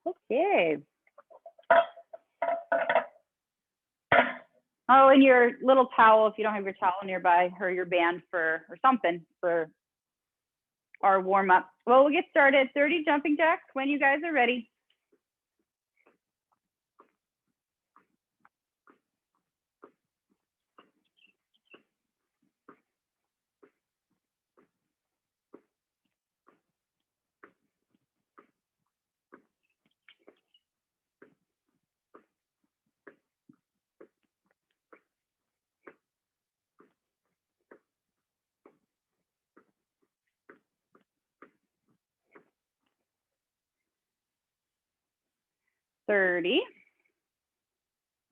Okay. Oh, and your little towel, if you don't have your towel nearby, or your band or something for our warm up. Well, we'll get started. 30 jumping jacks when you guys are ready.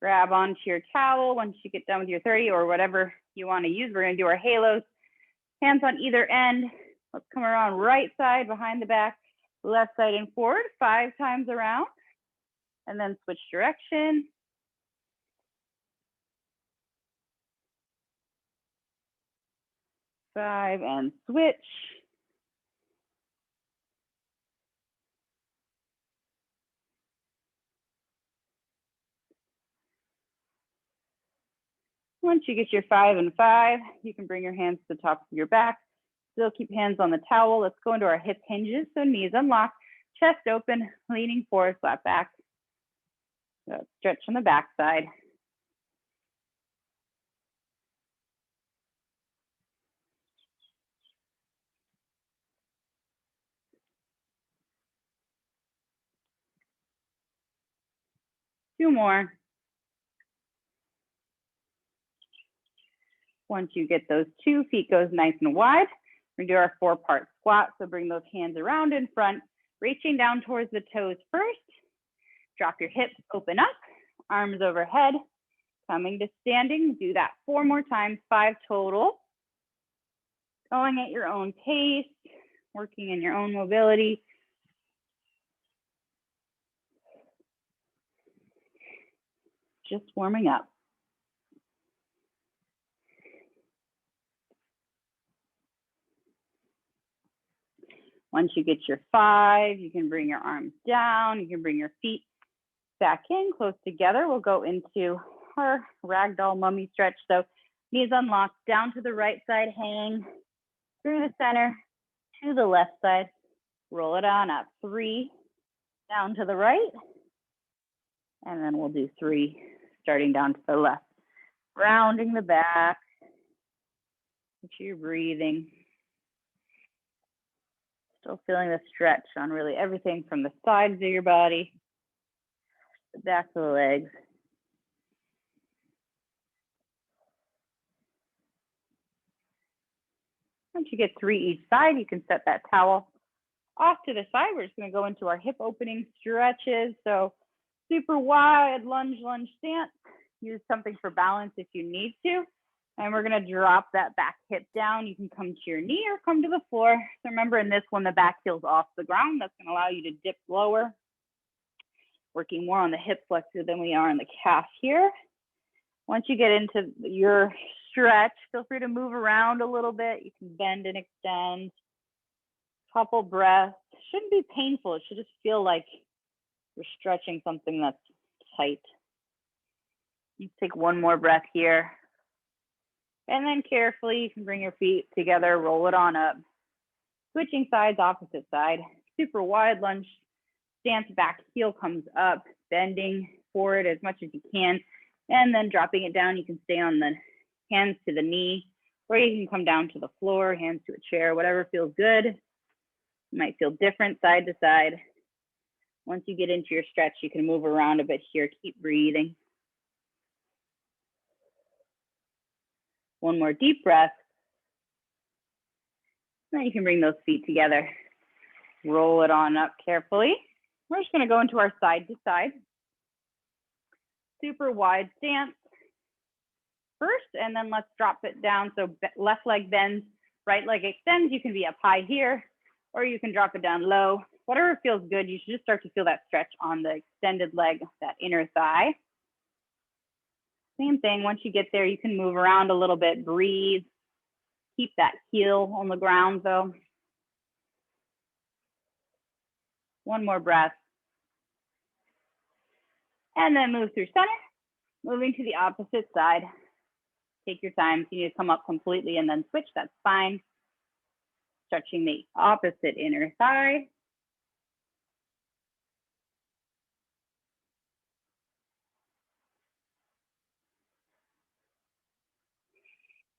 Grab onto your towel once you get done with your 30 or whatever you want to use. We're going to do our halos. Hands on either end. Let's come around right side, behind the back, left side and forward, 5 times around. And then switch direction. Five and switch. Once you get your 5 and 5, you can bring your hands to the top of your back. Still keep hands on the towel. Let's go into our hip hinges. So knees unlocked, chest open, leaning forward, flat back. So stretch on the back side. Two more. Once you get those 2, feet goes nice and wide. We're gonna do our 4-part squat. So bring those hands around in front, reaching down towards the toes first. Drop your hips, open up, arms overhead, coming to standing. Do that 4 more times, 5 total. Going at your own pace, working in your own mobility. Just warming up. Once you get your 5, you can bring your arms down. You can bring your feet back in, close together. We'll go into our ragdoll mummy stretch. So knees unlocked, down to the right side, hang through the center to the left side. Roll it on up. 3, down to the right. And then we'll do 3, starting down to the left. Rounding the back. Make sure you're breathing. Still feeling the stretch on really everything from the sides of your body, the back of the legs. Once you get 3 each side, you can set that towel off to the side. We're just going to go into our hip opening stretches. So super wide lunge stance. Use something for balance if you need to. And we're going to drop that back hip down. You can come to your knee or come to the floor. So remember, in this one, the back heel's off the ground. That's going to allow you to dip lower. Working more on the hip flexor than we are on the calf here. Once you get into your stretch, feel free to move around a little bit. You can bend and extend. Couple breaths. Shouldn't be painful. It should just feel like you're stretching something that's tight. You take 1 more breath here. And then carefully, you can bring your feet together, roll it on up. Switching sides, opposite side. Super wide lunge stance, back heel comes up, bending forward as much as you can. And then dropping it down, you can stay on the hands to the knee, or you can come down to the floor, hands to a chair, whatever feels good. It might feel different side to side. Once you get into your stretch, you can move around a bit here. Keep breathing. 1 more deep breath. Then you can bring those feet together. Roll it on up carefully. We're just going to go into our side to side. Super wide stance first, and then let's drop it down. So left leg bends, right leg extends. You can be up high here, or you can drop it down low. Whatever feels good. You should just start to feel that stretch on the extended leg, that inner thigh. Same thing, once you get there, you can move around a little bit, breathe. Keep that heel on the ground though. 1 more breath. And then move through center, moving to the opposite side. Take your time. If you need to come up completely and then switch, that's fine. Stretching the opposite inner thigh.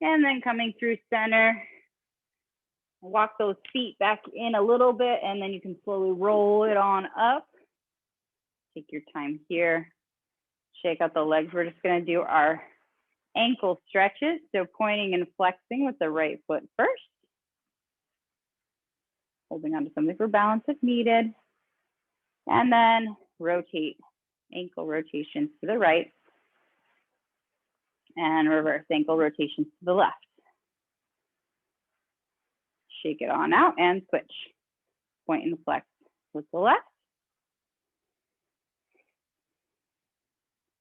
And then coming through center, walk those feet back in a little bit, and then you can slowly roll it on up. Take your time here. Shake out the legs. We're just going to do our ankle stretches. So pointing and flexing with the right foot first. Holding on to something for balance if needed. And then rotate, ankle rotations to the right. And reverse ankle rotations to the left. Shake it on out and switch. Point and flex with the left.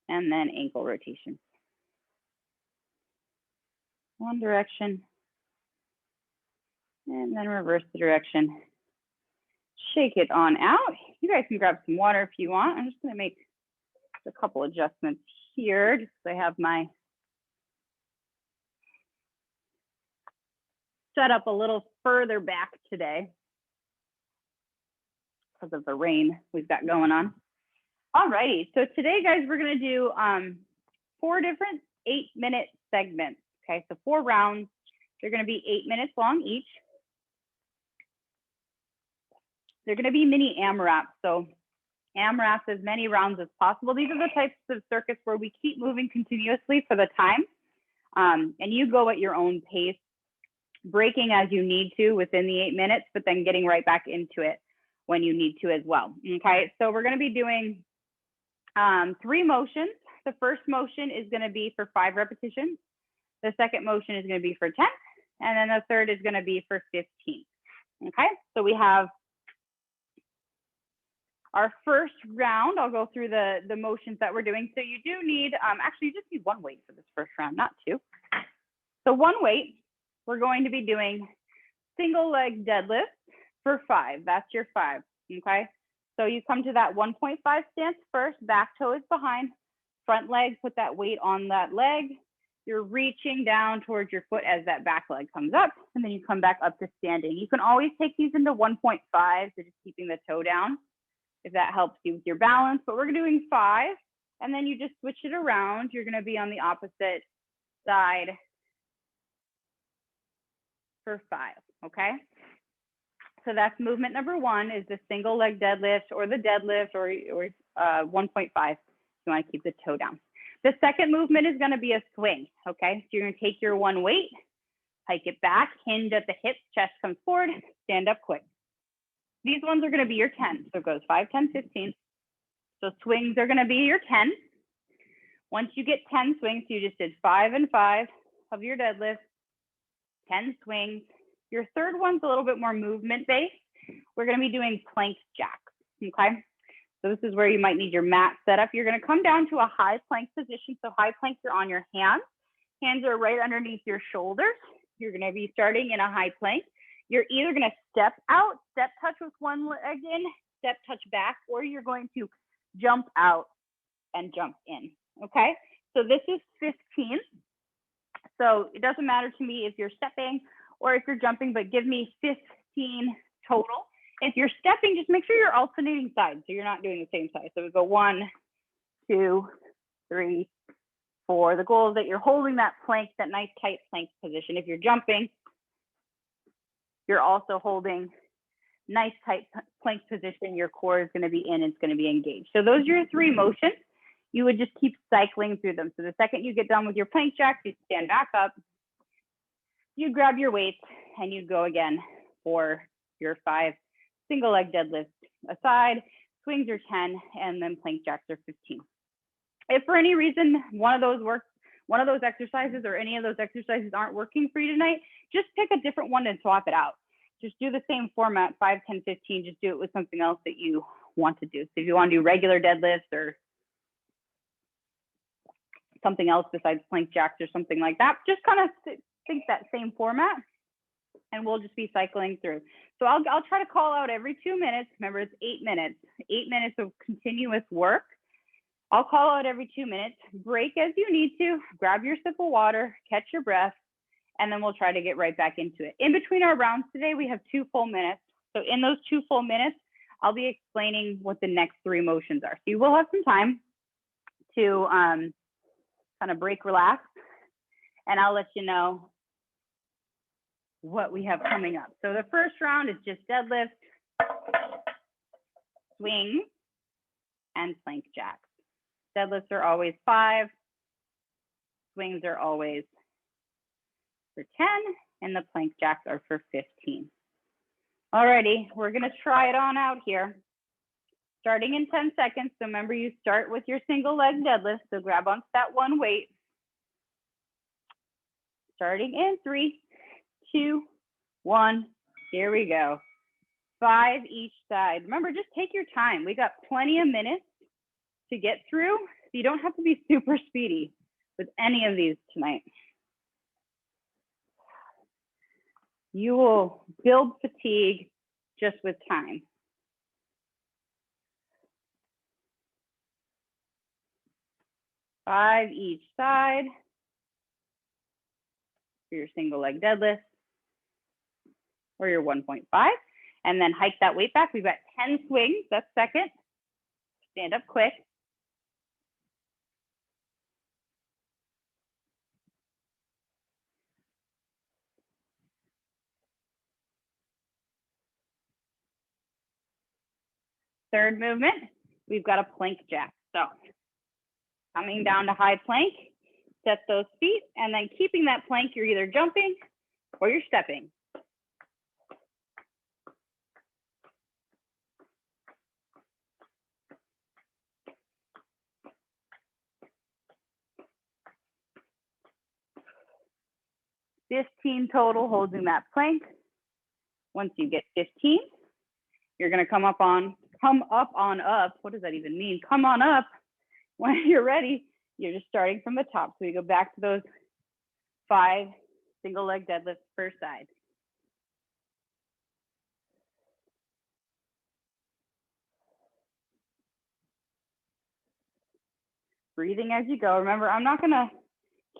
And then ankle rotation. One direction. And then reverse the direction. Shake it on out. You guys can grab some water if you want. I'm just going to make a couple adjustments here, just so I have my set up a little further back today because of the rain we've got going on. All righty, so today, guys, we're gonna do 4 different 8-minute segments. Okay, so 4 rounds. They're gonna be 8 minutes long each. They're gonna be mini AMRAPs. So AMRAPs as many rounds as possible. These are the types of circuits where we keep moving continuously for the time. And you go at your own pace, breaking as you need to within the 8 minutes, but then getting right back into it when you need to as well. Okay, so we're gonna be doing 3 motions. The first motion is gonna be for 5 repetitions. The second motion is gonna be for 10. And then the third is gonna be for 15. Okay, so we have our first round. I'll go through the motions that we're doing. So you do need, actually you just need 1 weight for this first round, not 2. So 1 weight, we're going to be doing single leg deadlift for 5. That's your 5, okay? So you come to that 1.5 stance first, back toe is behind, front leg, put that weight on that leg. You're reaching down towards your foot as that back leg comes up, and then you come back up to standing. You can always take these into 1.5, so just keeping the toe down, if that helps you with your balance. But we're doing 5, and then you just switch it around. You're gonna be on the opposite side for 5, okay? So that's movement number 1, is the single leg deadlift or the deadlift or 1.5. You wanna keep the toe down. The second movement is gonna be a swing, okay? So you're gonna take your 1 weight, hike it back, hinge at the hips, chest comes forward, stand up quick. These ones are gonna be your 10. So it goes 5, 10, 15. So swings are gonna be your 10. Once you get 10 swings, you just did 5 and 5 of your deadlift, 10 swings. Your third one's a little bit more movement based. We're gonna be doing plank jacks, okay? So this is where you might need your mat set up. You're gonna come down to a high plank position. So high plank, you're on your hands. Hands are right underneath your shoulders. You're gonna be starting in a high plank. You're either gonna step out, step touch with 1 leg in, step touch back, or you're going to jump out and jump in, okay? So this is 15. So it doesn't matter to me if you're stepping or if you're jumping, but give me 15 total. If you're stepping, just make sure you're alternating sides, so you're not doing the same side. So we go 1, 2, 3, 4. The goal is that you're holding that plank, that nice tight plank position. If you're jumping, you're also holding nice tight plank position. Your core is gonna be in, it's gonna be engaged. So those are your 3 motions. You would just keep cycling through them. So the second you get done with your plank jacks, you stand back up, you grab your weights, and you go again for your 5 single leg deadlifts aside, swings are 10, and then plank jacks are 15. If for any reason one of those exercises or any of those exercises aren't working for you tonight, just pick a different one and swap it out. Just do the same format, 5, 10, 15, just do it with something else that you want to do. So if you want to do regular deadlifts or something else besides plank jacks or something like that, just kind of think that same format, and we'll just be cycling through. So I'll try to call out every 2 minutes. Remember, it's 8 minutes, 8 minutes of continuous work. I'll call out every 2 minutes, break as you need to, grab your sip of water, catch your breath, and then we'll try to get right back into it. In between our rounds today, we have 2 full minutes. So in those 2 full minutes, I'll be explaining what the next 3 motions are. So you will have some time to kind of break, relax, and I'll let you know what we have coming up. So the first round is just deadlift, swing, and plank jacks. Deadlifts are always 5, swings are always for 10, and the plank jacks are for 15. Alrighty, we're gonna try it on out here. Starting in 10 seconds, so remember you start with your single leg deadlift, so grab onto that one weight. Starting in 3, 2, 1, here we go. 5 each side. Remember, just take your time. We got plenty of minutes to get through, so you don't have to be super speedy with any of these tonight. You will build fatigue just with time. Five each side for your single leg deadlift or your 1.5. And then hike that weight back. We've got 10 swings, that's second. Stand up quick. Third movement, we've got a plank jack. So coming down to high plank, set those feet, and then keeping that plank, you're either jumping or you're stepping. $15 total holding that plank. Once you get 15, you're gonna come up on up. What does that even mean? Come on up. When you're ready, you're just starting from the top. So you go back to those 5 single leg deadlifts per side. Breathing as you go. Remember, I'm not gonna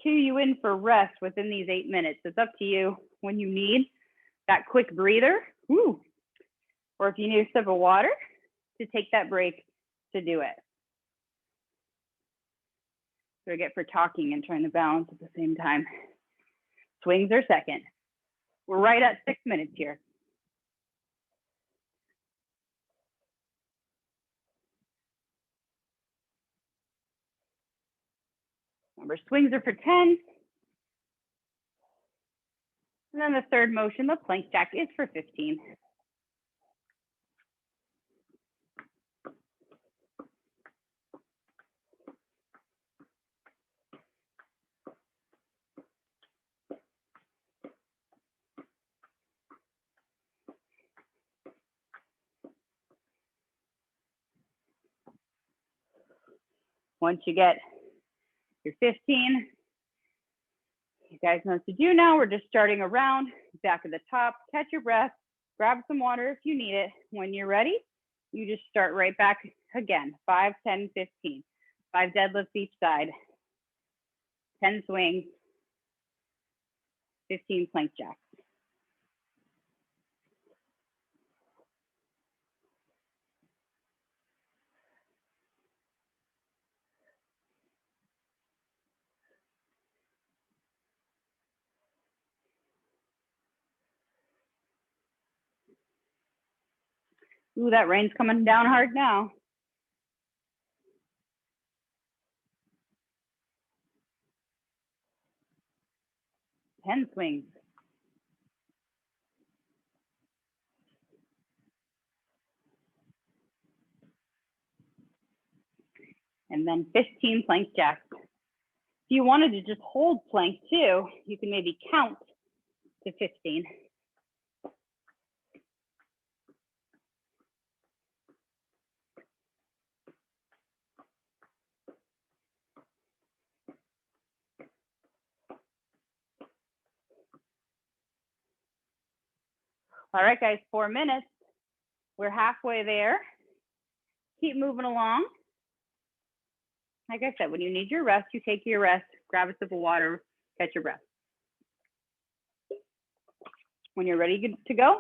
cue you in for rest within these 8 minutes. It's up to you when you need that quick breather. Woo. Or if you need a sip of water, to take that break to do it. So I get for talking and trying to balance at the same time. Swings are second. We're right at 6 minutes here. Remember, swings are for 10. And then the third motion, the plank jack, is for 15. Once you get your 15, you guys know what to do now. We're just starting around, back at the top, catch your breath, grab some water if you need it. When you're ready, you just start right back again, 5, 10, 15. 5 deadlifts each side, 10 swings, 15 plank jacks. Ooh, that rain's coming down hard now. Ten swings. And then 15 plank jacks. If you wanted to just hold plank too, you can maybe count to 15. All right, guys, 4 minutes. We're halfway there. Keep moving along. Like I said, when you need your rest, you take your rest, grab a sip of water, catch your breath. When you're ready to go,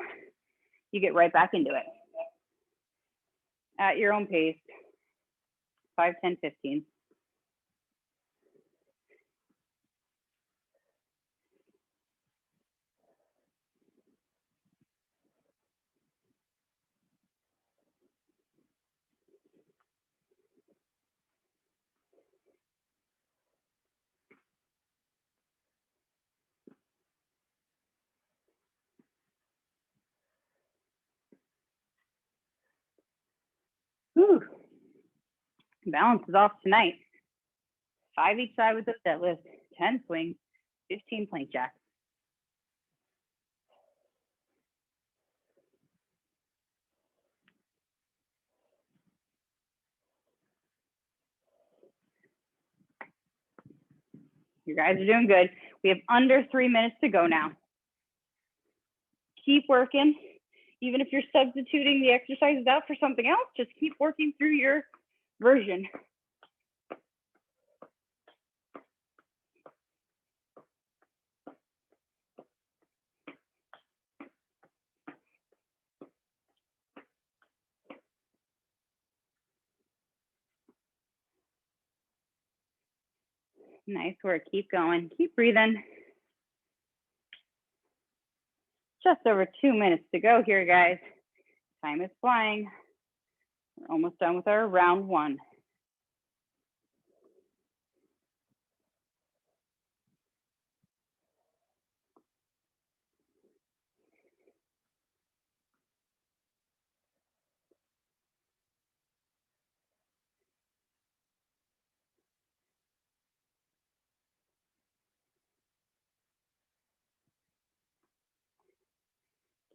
you get right back into it. At your own pace, 5, 10, 15. Whew. Balance is off tonight. 5 each side with those deadlifts, 10 swings, 15 plank jacks. You guys are doing good. We have under 3 minutes to go now. Keep working. Even if you're substituting the exercises out for something else, just keep working through your version. Nice work. Keep going. Keep breathing. Just over 2 minutes to go here, guys. Time is flying. We're almost done with our round 1.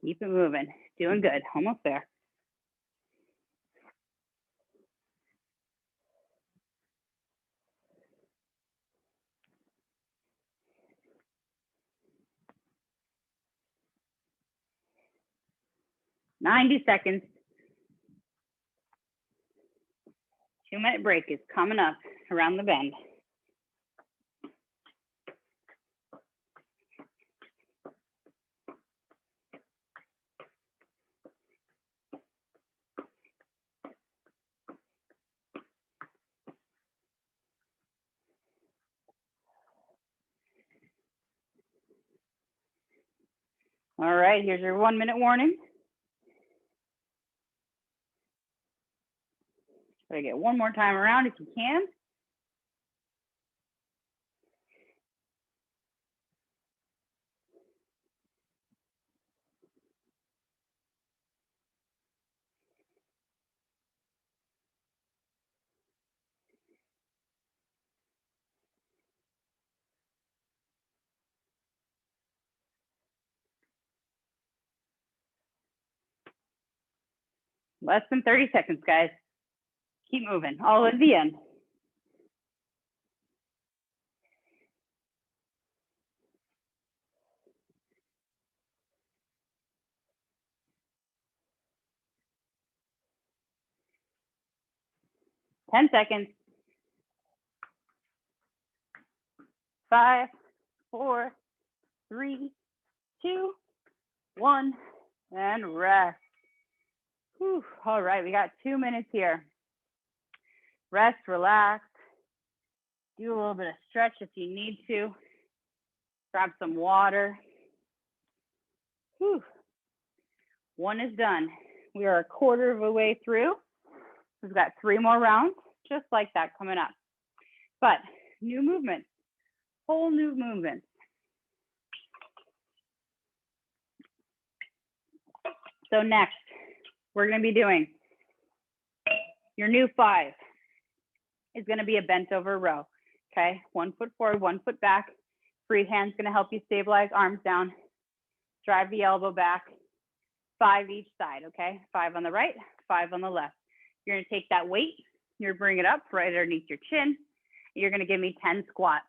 Keep it moving. Doing good. Almost there. "90 seconds. 2-minute break is coming up around the bend. All right, here's your 1-minute warning. Try to get one more time around if you can. Less than 30 seconds, guys. Keep moving, all at the end. Ten seconds. 5, 4, 3, 2, 1, and rest. Whew. All right, we got 2 minutes here. Rest, relax. Do a little bit of stretch if you need to. Grab some water. Whew. 1 is done. We are a quarter of the way through. We've got 3 more rounds, just like that coming up. But new movements, whole new movements. So next, we're going to be doing your new 5 is going to be a bent over row. Okay, 1 foot forward, 1 foot back. Free hand's going to help you stabilize, arms down. Drive the elbow back. 5 each side, okay? 5 on the right, 5 on the left. You're going to take that weight, you're bring it up right underneath your chin. You're going to give me 10 squats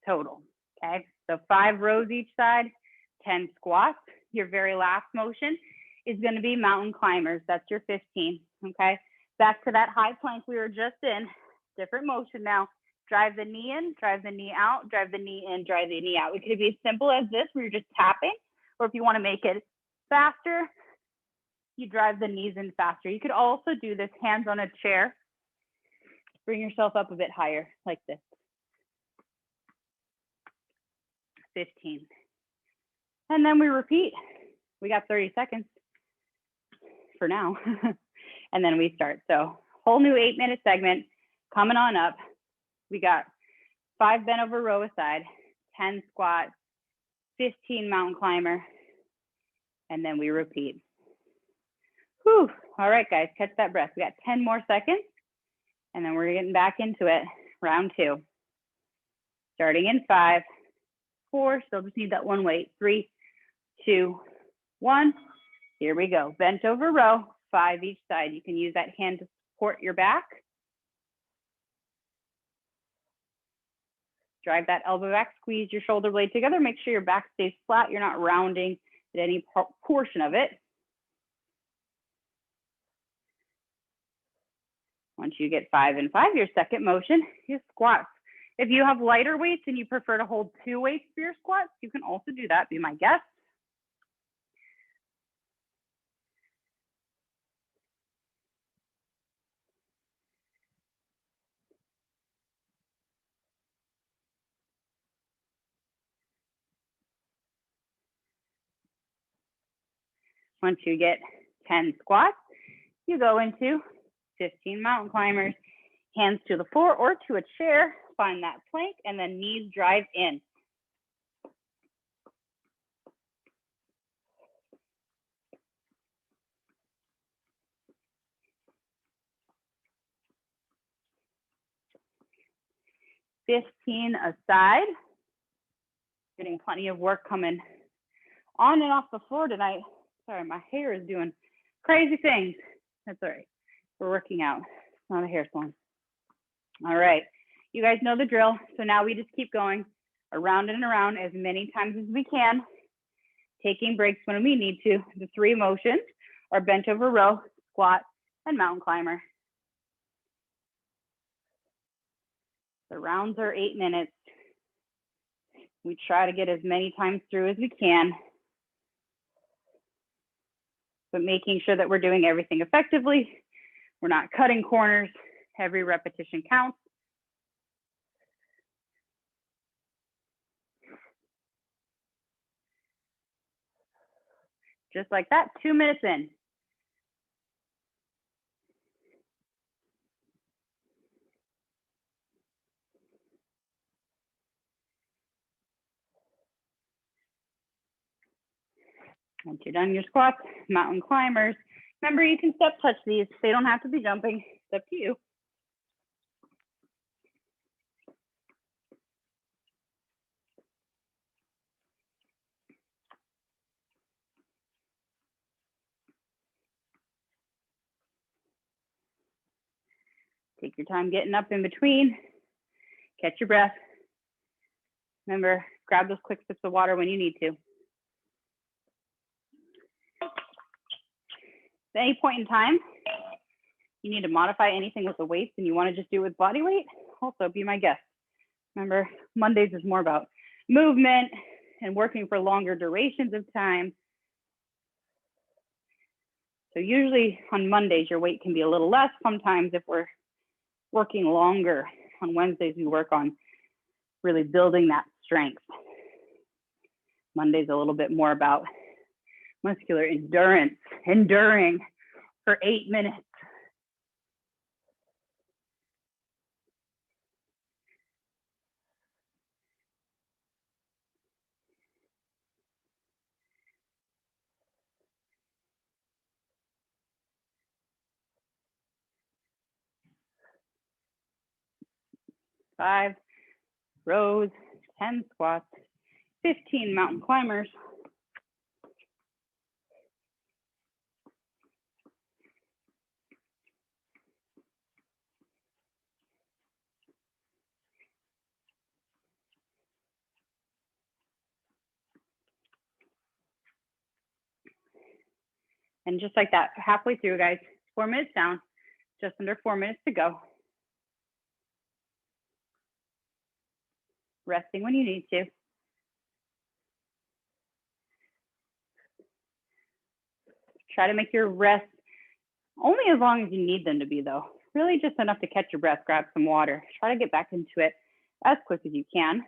total, okay? So 5 rows each side, 10 squats. Your very last motion is going to be mountain climbers. That's your 15, okay? Back to that high plank we were just in. Different motion now. Drive the knee in, drive the knee out, drive the knee in, drive the knee out. It could be as simple as this, where you're just tapping, or if you want to make it faster, you drive the knees in faster. You could also do this hands on a chair. Bring yourself up a bit higher, like this. 15. And then we repeat. We got 30 seconds for now. And then we start. So whole new 8-minute segment coming on up. We got 5 bent over row aside, 10 squat, 15 mountain climber, and then we repeat. Whew. All right, guys, catch that breath. We got 10 more seconds, and then we're getting back into it. Round 2. Starting in 5, 4, still just need that one weight. 3, 2, 1. Here we go. Bent over row, 5 each side. You can use that hand to support your back. Drive that elbow back, squeeze your shoulder blade together. Make sure your back stays flat. You're not rounding at any portion of it. Once you get 5 and 5, your second motion is squats. If you have lighter weights and you prefer to hold 2 weights for your squats, you can also do that, be my guest. Once you get 10 squats, you go into 15 mountain climbers, hands to the floor or to a chair, find that plank, and then knees drive in. $15 aside. Getting plenty of work coming on and off the floor tonight. Sorry, my hair is doing crazy things. That's all right. We're working out. It's not a hair salon. All right. You guys know the drill. So now we just keep going around and around as many times as we can, taking breaks when we need to. The 3 motions are bent over row, squat, and mountain climber. The rounds are 8 minutes. We try to get as many times through as we can, but making sure that we're doing everything effectively. We're not cutting corners. Every repetition counts. Just like that, 2 minutes in. Once you're done your squats, mountain climbers. Remember, you can step touch these. They don't have to be jumping. It's up to you. Take your time getting up in between. Catch your breath. Remember, grab those quick sips of water when you need to. At any point in time, you need to modify anything with the weights and you want to just do it with body weight, also be my guest. Remember, Mondays is more about movement and working for longer durations of time. So usually on Mondays, your weight can be a little less. Sometimes if we're working longer, on Wednesdays, we work on really building that strength. Monday's a little bit more about muscular endurance, enduring for 8 minutes. Five rows, 10 squats, 15 mountain climbers. And just like that, halfway through, guys, 4 minutes down, just under 4 minutes to go. resting when you need to. Try to make your rests only as long as you need them to be, though. Really just enough to catch your breath, grab some water. Try to get back into it as quick as you can.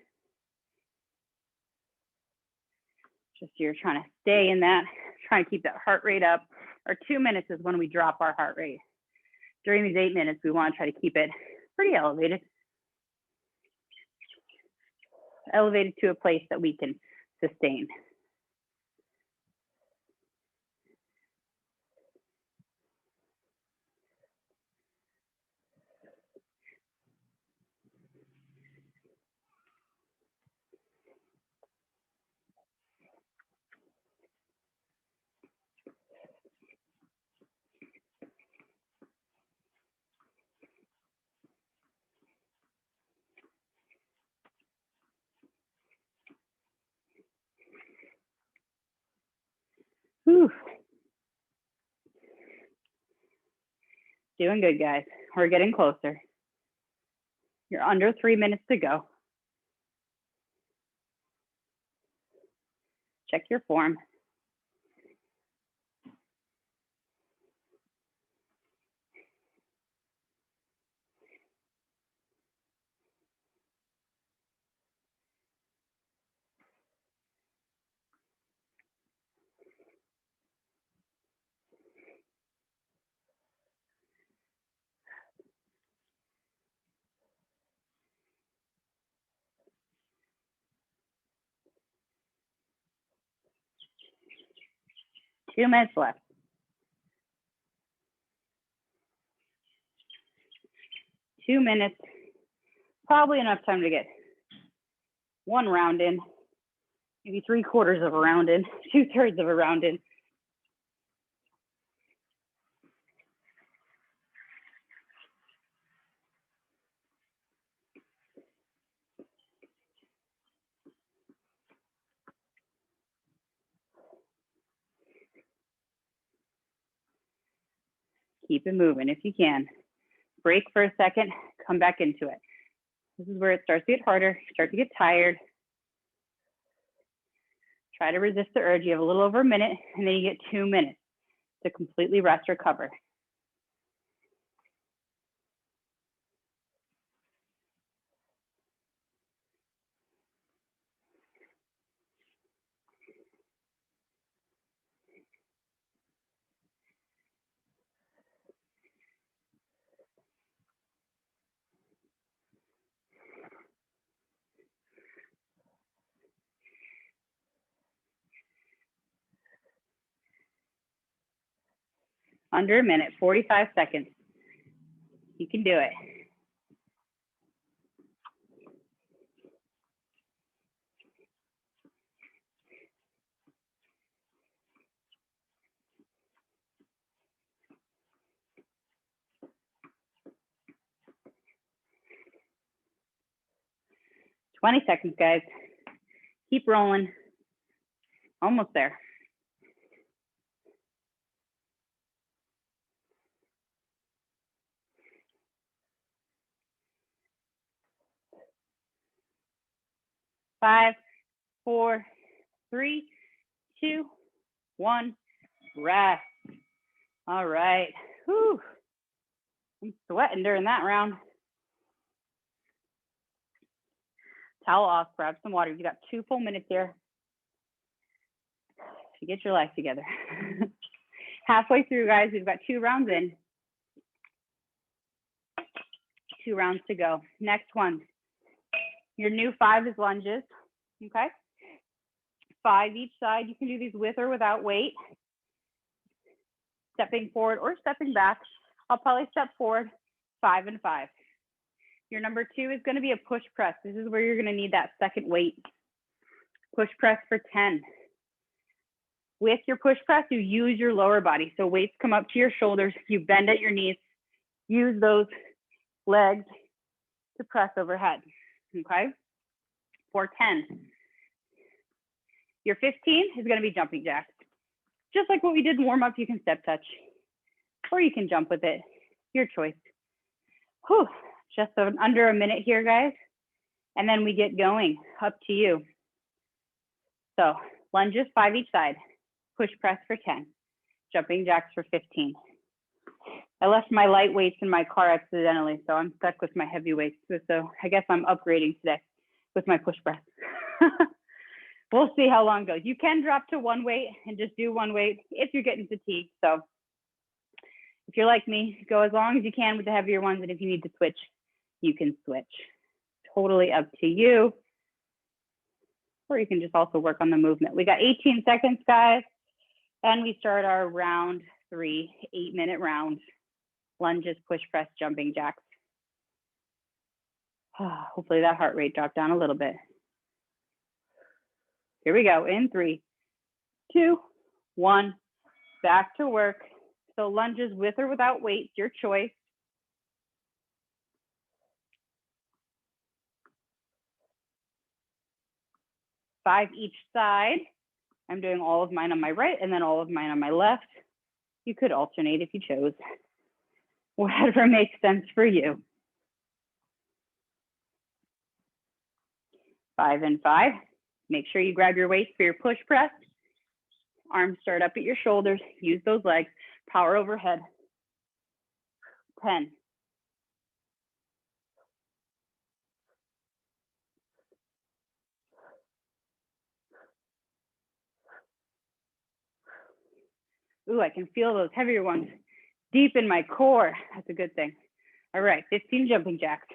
Just you're trying to stay in that, trying to keep that heart rate up. Our 2 minutes is when we drop our heart rate. During these 8 minutes, we want to try to keep it pretty elevated. Elevated to a place that we can sustain. Whew. Doing good, guys. We're getting closer. You're under 3 minutes to go. Check your form. Two minutes left. 2 minutes, probably enough time to get one round in, maybe 3/4 of a round in, 2/3 of a round in. Keep it moving if you can. Break for a second, come back into it. This is where it starts to get harder, start to get tired. Try to resist the urge. You have a little over a minute, and then you get 2 minutes to completely rest, recover. Under a minute, 45 seconds. You can do it. Twenty seconds, guys. Keep rolling. Almost there. Five, 4, 3, 2, 1. Rest. All right. Whew. I'm sweating during that round. Towel off, grab some water. You got 2 full minutes here to get your life together. Halfway through, guys, we've got 2 rounds in. 2 rounds to go. Next one. Your new 5 is lunges, okay? 5 each side. You can do these with or without weight. Stepping forward or stepping back. I'll probably step forward, 5 and 5. Your number 2 is gonna be a push press. This is where you're gonna need that second weight. Push press for 10. With your push press, you use your lower body. So weights come up to your shoulders, you bend at your knees, use those legs to press overhead, okay? For 10. Your 15 is gonna be jumping jacks. Just like what we did in warm up, you can step touch, or you can jump with it, your choice. Whew, just under a minute here, guys. And then we get going, up to you. So lunges, 5 each side, push press for 10, jumping jacks for 15. I left my light weights in my car accidentally, so I'm stuck with my heavy weights. So I guess I'm upgrading today with my push press. We'll see how long it goes. You can drop to one weight and just do one weight if you're getting fatigued. So if you're like me, go as long as you can with the heavier ones. And if you need to switch, you can switch. Totally up to you. Or you can just also work on the movement. We got 18 seconds, guys. And we start our round 3, 8-minute round. Lunges, push press, jumping jacks. Hopefully that heart rate dropped down a little bit. Here we go, in 3, 2, 1, back to work. So lunges with or without weights, your choice. Five each side. I'm doing all of mine on my right and then all of mine on my left. You could alternate if you chose. Whatever makes sense for you. 5 and 5. Make sure you grab your weights for your push press. Arms start up at your shoulders. Use those legs. Power overhead. 10. Ooh, I can feel those heavier ones deep in my core. That's a good thing. All right, 15 jumping jacks.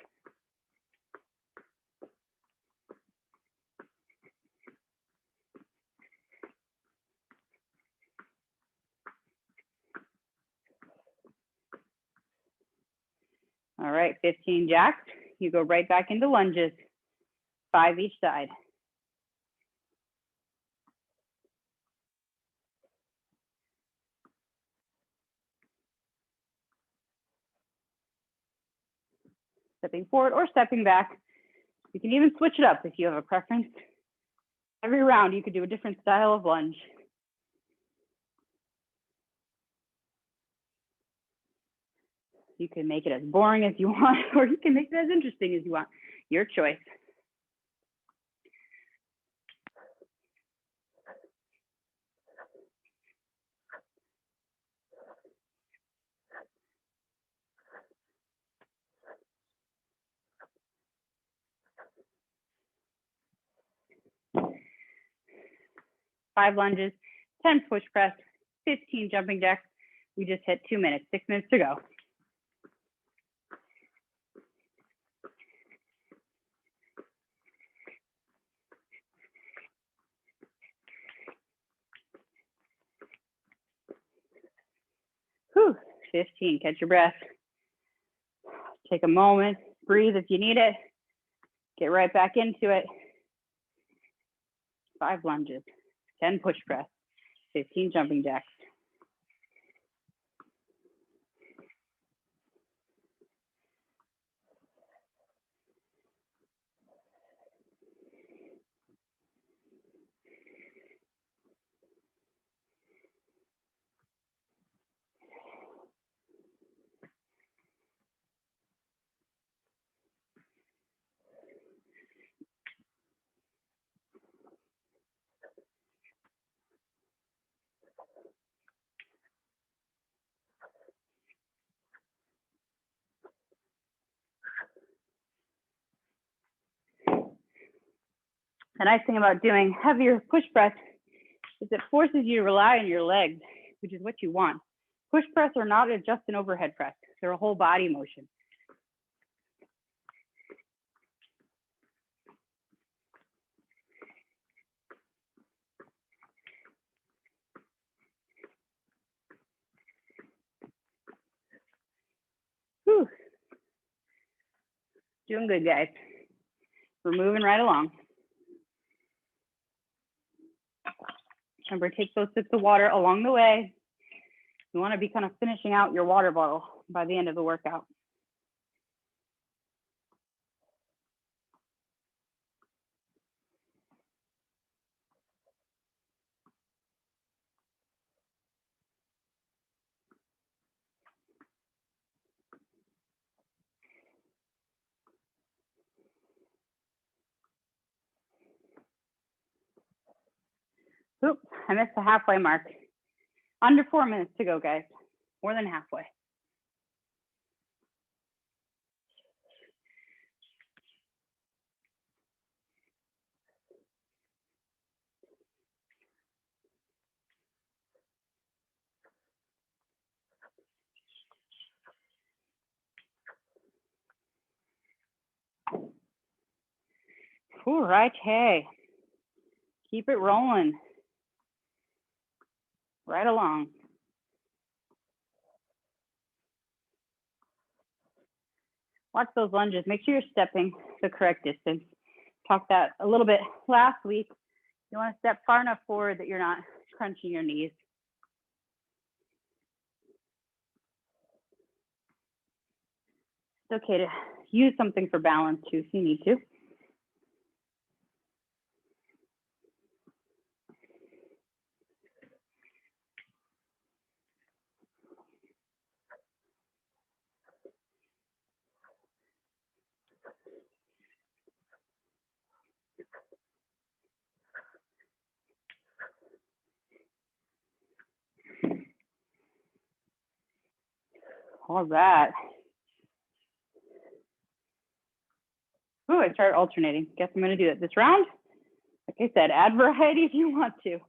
All right, 15 jacks. You go right back into lunges. 5 each side. Stepping forward or stepping back. You can even switch it up if you have a preference. Every round, you could do a different style of lunge. You can make it as boring as you want, or you can make it as interesting as you want. Your choice. Five lunges, 10 push press, 15 jumping jacks. We just hit 2 minutes, 6 minutes to go. Whew, 15, catch your breath. Take a moment, breathe if you need it. Get right back into it. 5 lunges, 10 push press, 15 jumping jacks. The nice thing about doing heavier push press is it forces you to rely on your legs, which is what you want. Push press are not just an overhead press. They're a whole body motion. Whew. Doing good, guys. We're moving right along. Remember, take those sips of water along the way. You want to be kind of finishing out your water bottle by the end of the workout. Oops, I missed the halfway mark. Under 4 minutes to go, guys. More than halfway. All right, hey. Keep it rolling. Right along. Watch those lunges. Make sure you're stepping the correct distance. Talked that a little bit last week. You want to step far enough forward that you're not crunching your knees. It's okay to use something for balance too if you need to. All right. Ooh, I started alternating. Guess I'm going to do it this round. Like I said, add variety if you want to.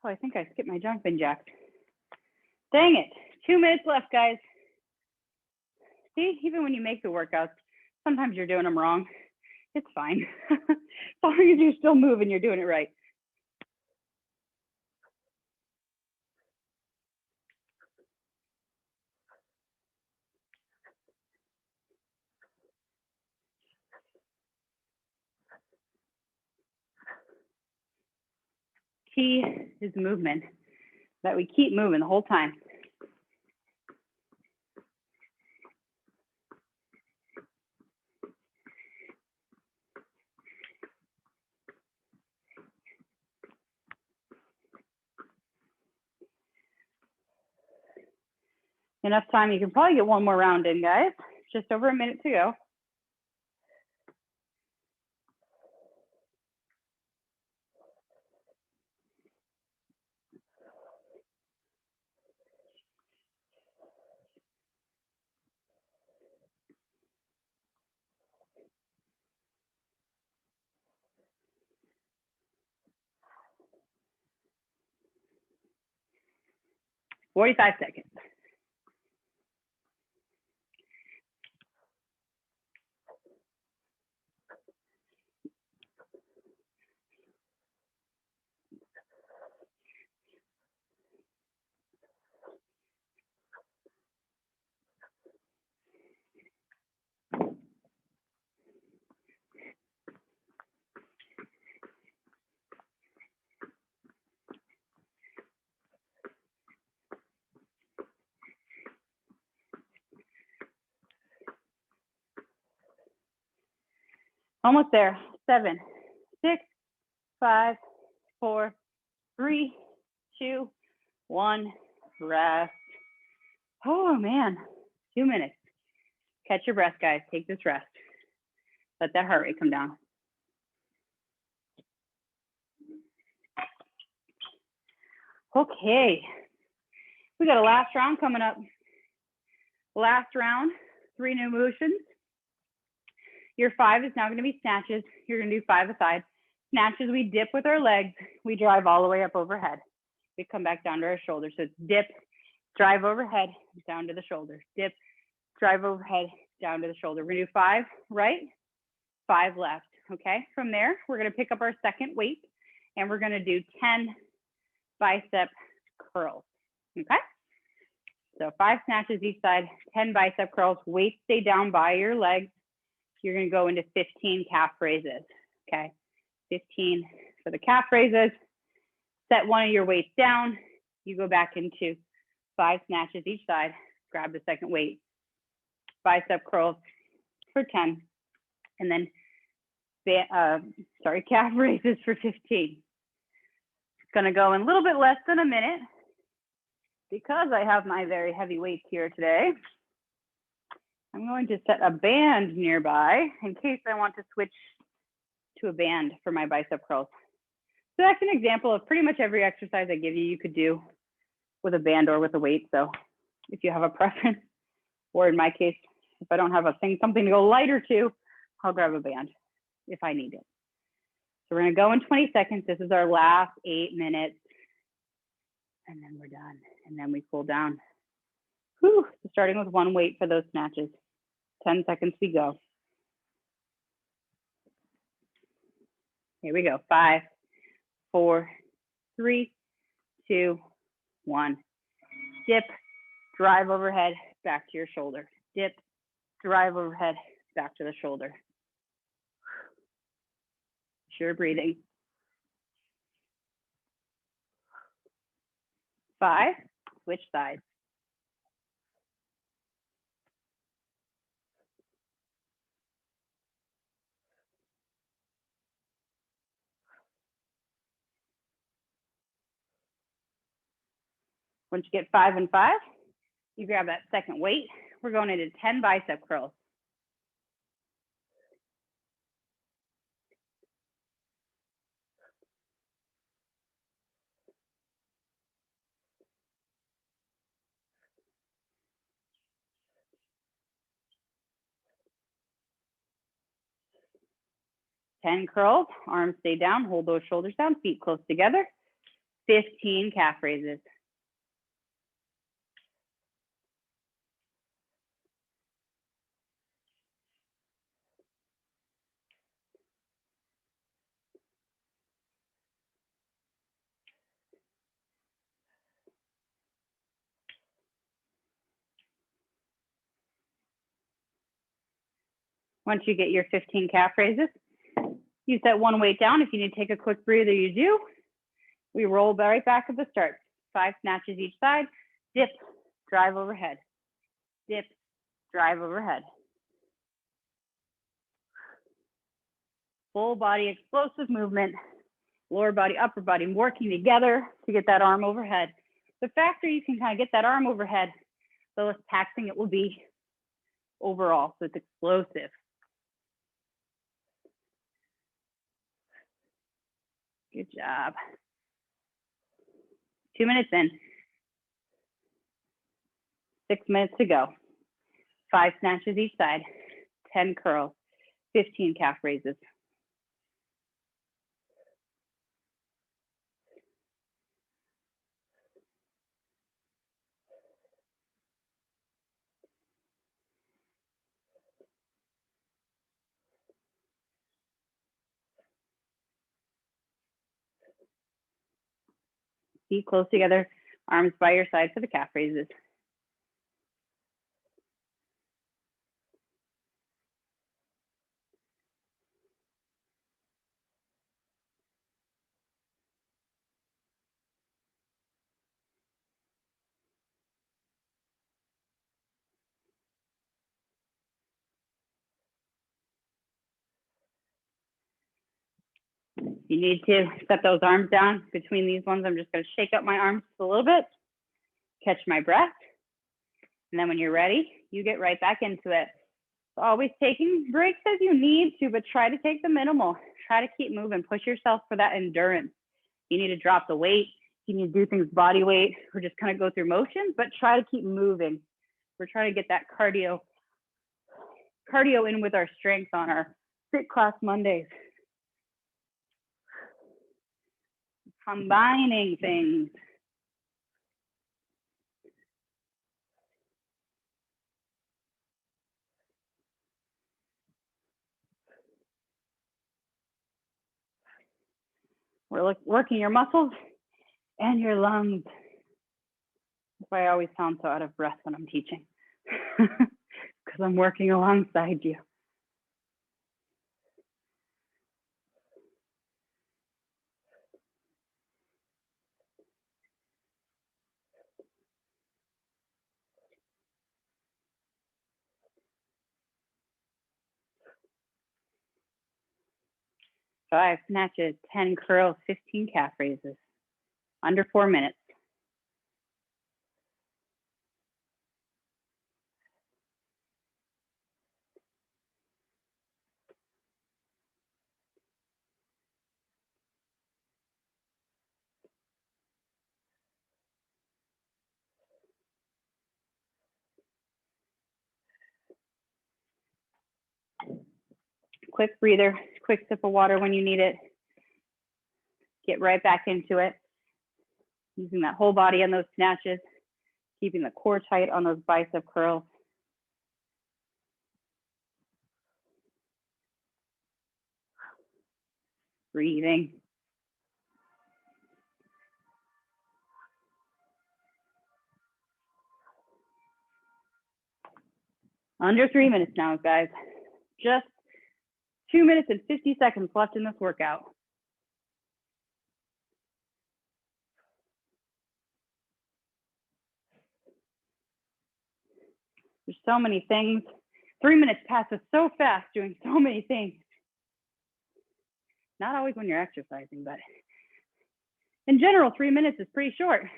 Oh, I think I skipped my jumping jack. Dang it. 2 minutes left, guys. See, even when you make the workouts, sometimes you're doing them wrong. It's fine. As long as you're still moving, you're doing it right. Key is movement, that we keep moving the whole time. Enough time, you can probably get one more round in, guys. Just over a minute to go. "45 seconds. Almost there. 7, 6, 5, 4, 3, 2, 1. Rest. Oh man, 2 minutes. Catch your breath, guys. Take this rest. Let that heart rate come down. Okay, we got a last round coming up. Last round, 3 new motions. Your 5 is now going to be snatches. You're going to do 5 aside. Snatches, we dip with our legs. We drive all the way up overhead. We come back down to our shoulders. So it's dip, drive overhead, down to the shoulders. Dip, drive overhead, down to the shoulder. We're going to do 5 right, 5 left. Okay, from there, we're going to pick up our second weight and we're going to do 10 bicep curls. Okay, so 5 snatches each side, 10 bicep curls. Weights stay down by your legs. You're going to go into 15 calf raises. Okay, 15 for the calf raises. Set one of your weights down. You go back into 5 snatches each side. Grab the second weight. Bicep curls for 10. And then calf raises for 15. Gonna go in a little bit less than a minute because I have my very heavy weights here today. I'm going to set a band nearby in case I want to switch to a band for my bicep curls. So that's an example of pretty much every exercise I give you, you could do with a band or with a weight. So if you have a preference, or in my case, if I don't have something to go lighter to, I'll grab a band if I need it. So we're gonna go in 20 seconds. This is our last 8 minutes. And then we're done. And then we cool down. Whew. So starting with one weight for those snatches. 10 seconds we go. Here we go. 5, 4, 3, 2, 1. Dip, drive overhead, back to your shoulder. Dip, drive overhead, back to the shoulder. Sure breathing. 5, switch sides. Once you get 5 and 5, you grab that second weight. We're going into 10 bicep curls. Ten curls, arms stay down, hold those shoulders down, feet close together. 15 calf raises. Once you get your 15 calf raises, you set one weight down. If you need to take a quick breather, you do. We roll right back at the start. 5 snatches each side. Dip, drive overhead. Dip, drive overhead. Full body explosive movement. Lower body, upper body working together to get that arm overhead. The faster you can kind of get that arm overhead, the less taxing it will be overall. So it's explosive. Good job. 2 minutes in. 6 minutes to go. 5 snatches each side. 10 curls. 15 calf raises. Feet close together, arms by your side for the calf raises. You need to set those arms down between these ones. I'm just going to shake up my arms a little bit, catch my breath. And then when you're ready, you get right back into it. So always taking breaks as you need to, but try to take the minimal. Try to keep moving. Push yourself for that endurance. You need to drop the weight. You need to do things body weight or just kind of go through motions, but try to keep moving. We're trying to get that cardio in with our strength on our Fit Class Mondays. Combining things. We're working your muscles and your lungs. That's why I always sound so out of breath when I'm teaching, because I'm working alongside you. Five snatches, 10 curls, 15 calf raises. Under 4 minutes. Quick breather, quick sip of water when you need it. Get right back into it. Using that whole body on those snatches, keeping the core tight on those bicep curls. Breathing. Under 3 minutes now, guys. Just 2 minutes and 50 seconds left in this workout. There's so many things. 3 minutes passes so fast doing so many things. Not always when you're exercising, but in general, 3 minutes is pretty short.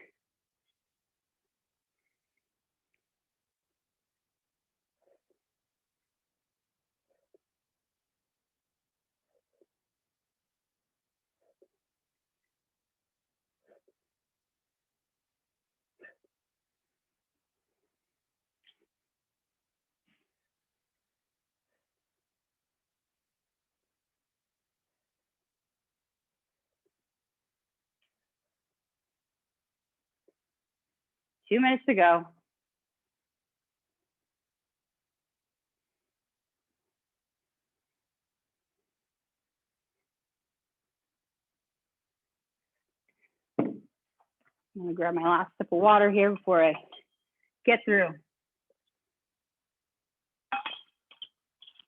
Two minutes to go. I'm gonna grab my last sip of water here before I get through.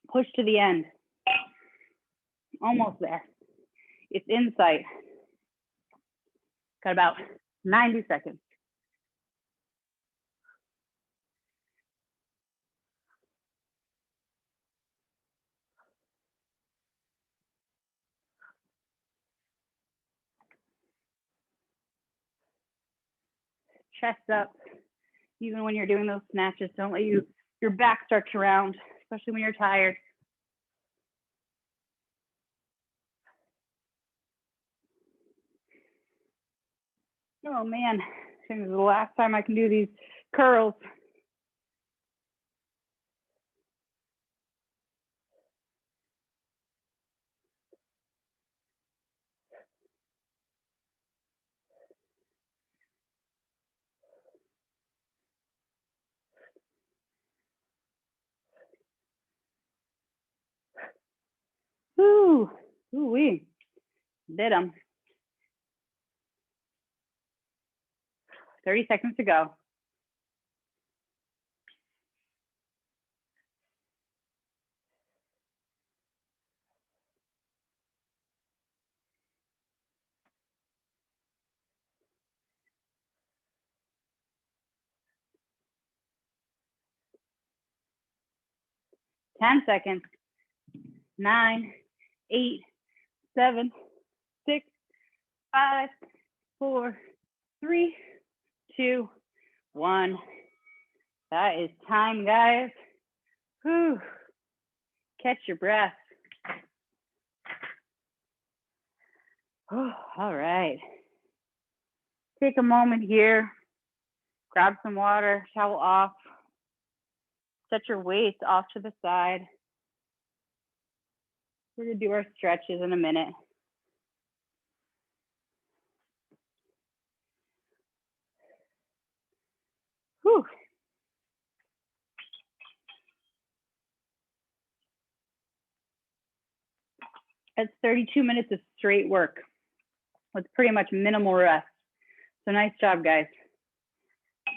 Push to the end. Almost there. It's in sight. Got about 90 seconds. Chest up. Even when you're doing those snatches, don't let your back start to round, especially when you're tired. Oh man, I think this is the last time I can do these curls. Ooh, ooh-wee. Did them. 30 seconds to go. Ten seconds. 9, 8, 7, 6, 5, 4, 3, 2, 1. That is time, guys. Whew. Catch your breath. Oh, all right. Take a moment here. Grab some water, towel off. Set your weights off to the side. We're gonna do our stretches in a minute. Whew. That's 32 minutes of straight work with pretty much minimal rest. So nice job, guys.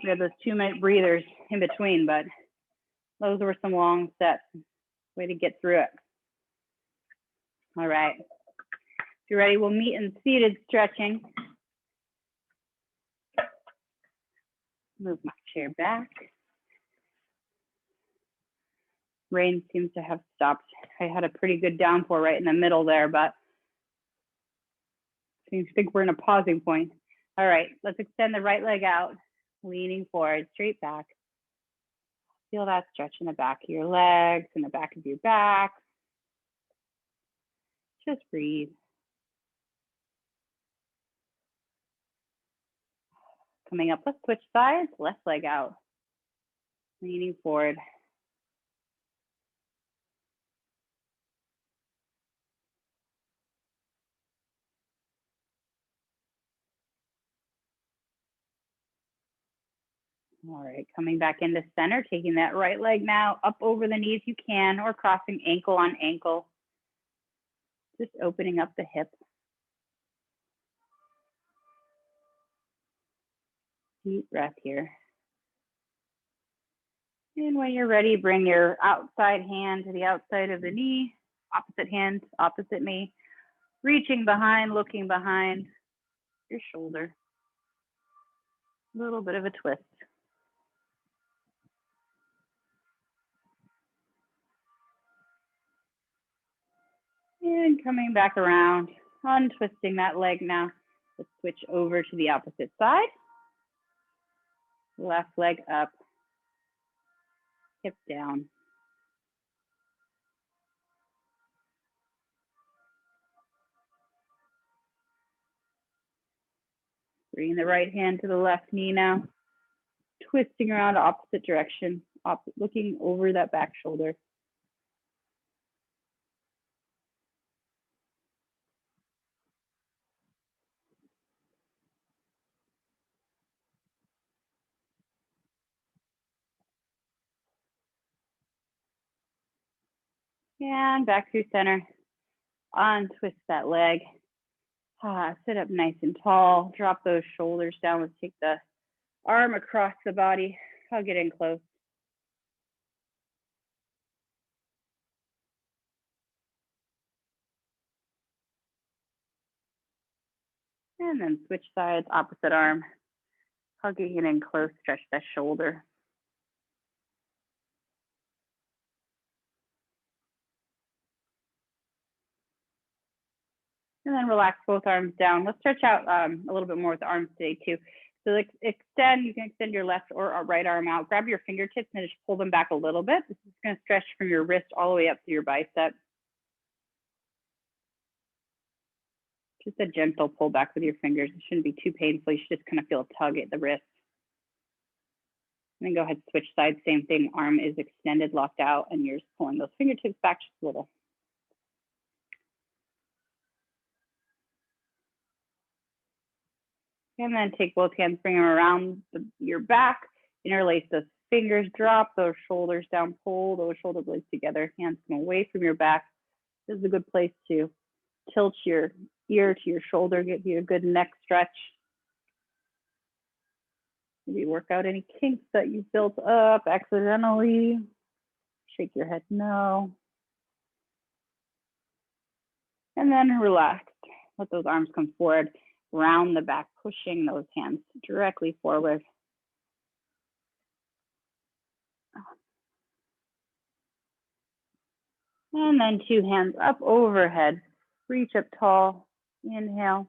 We had those 2-minute breathers in between, but those were some long sets. Way to get through it. All right. If you're ready, we'll meet in seated stretching. Move my chair back. Rain seems to have stopped. I had a pretty good downpour right in the middle there, but I think we're in a pausing point. All right, let's extend the right leg out, leaning forward, straight back. Feel that stretch in the back of your legs, in the back of your back. Just breathe. Coming up, let's switch sides, left leg out, leaning forward. All right, coming back into center, taking that right leg now up over the knee if you can, or crossing ankle on ankle. Just opening up the hip. Deep breath here. And when you're ready, bring your outside hand to the outside of the knee, opposite hand, opposite knee, reaching behind, looking behind your shoulder. A little bit of a twist. And coming back around, untwisting that leg now. Let's switch over to the opposite side. Left leg up, hip down. Bring the right hand to the left knee now. Twisting around opposite direction, looking over that back shoulder. And back through center. Untwist that leg. Sit up nice and tall. Drop those shoulders down. Let's take the arm across the body. Hug it in close. And then switch sides, opposite arm. Hugging it in close, stretch that shoulder. And then relax both arms down. Let's stretch out a little bit more with the arms today too. So like extend, you can extend your left or right arm out. Grab your fingertips and just pull them back a little bit. This is going to stretch from your wrist all the way up to your bicep. Just a gentle pull back with your fingers. It shouldn't be too painful. You should just kind of feel a tug at the wrist. And then go ahead, switch sides, same thing. Arm is extended, locked out, and you're just pulling those fingertips back just a little. And then take both hands, bring them around your back, interlace those fingers, drop those shoulders down, pull those shoulder blades together, hands come away from your back. This is a good place to tilt your ear to your shoulder, give you a good neck stretch. Maybe work out any kinks that you've built up accidentally. Shake your head no. And then relax. Let those arms come forward, round the back, pushing those hands directly forward. And then two hands up overhead. Reach up tall. Inhale.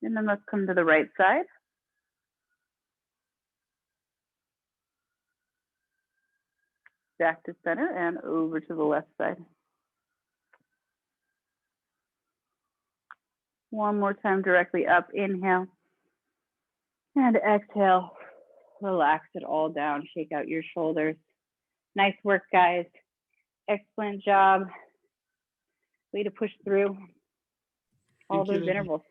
And then let's come to the right side. Back to center and over to the left side. One more time, directly up. Inhale. And exhale. Relax it all down. Shake out your shoulders. Nice work, guys. Excellent job. Way to push through all those intervals.